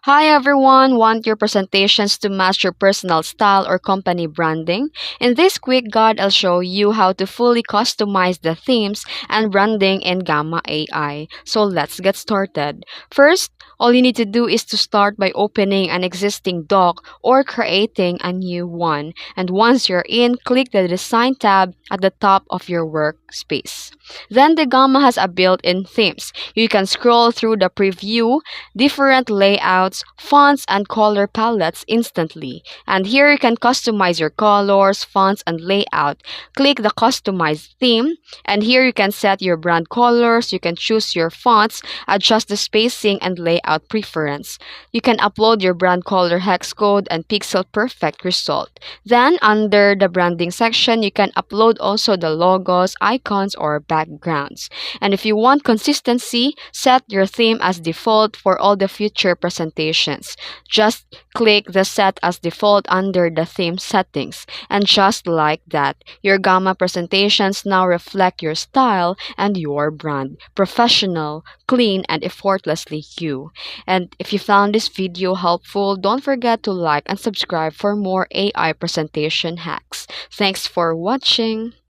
Hi everyone, want your presentations to match your personal style or company branding? In this quick guide, I'll show you how to fully customize the themes and branding in Gamma AI. So let's get started. First, all you need to do is to start by opening an existing doc or creating a new one. And once you're in, click the Design tab at the top of your workspace. Then the Gamma has a built-in themes. You can scroll through the preview different layouts, fonts, and color palettes instantly. And here you can customize your colors, fonts, and layout. Click the Customize theme, and here you can set your brand colors, you can choose your fonts, adjust the spacing and layout preference. You can upload your brand color hex code and pixel perfect result. Then, under the branding section, you can upload also the logos, icons, or backgrounds. And if you want consistency, set your theme as default for all the future presentations. Just click the Set as Default under the theme settings. And just like that, your Gamma presentations now reflect your style and your brand. Professional, clean, and effortlessly you. And if you found this video helpful, don't forget to like and subscribe for more AI presentation hacks. Thanks for watching.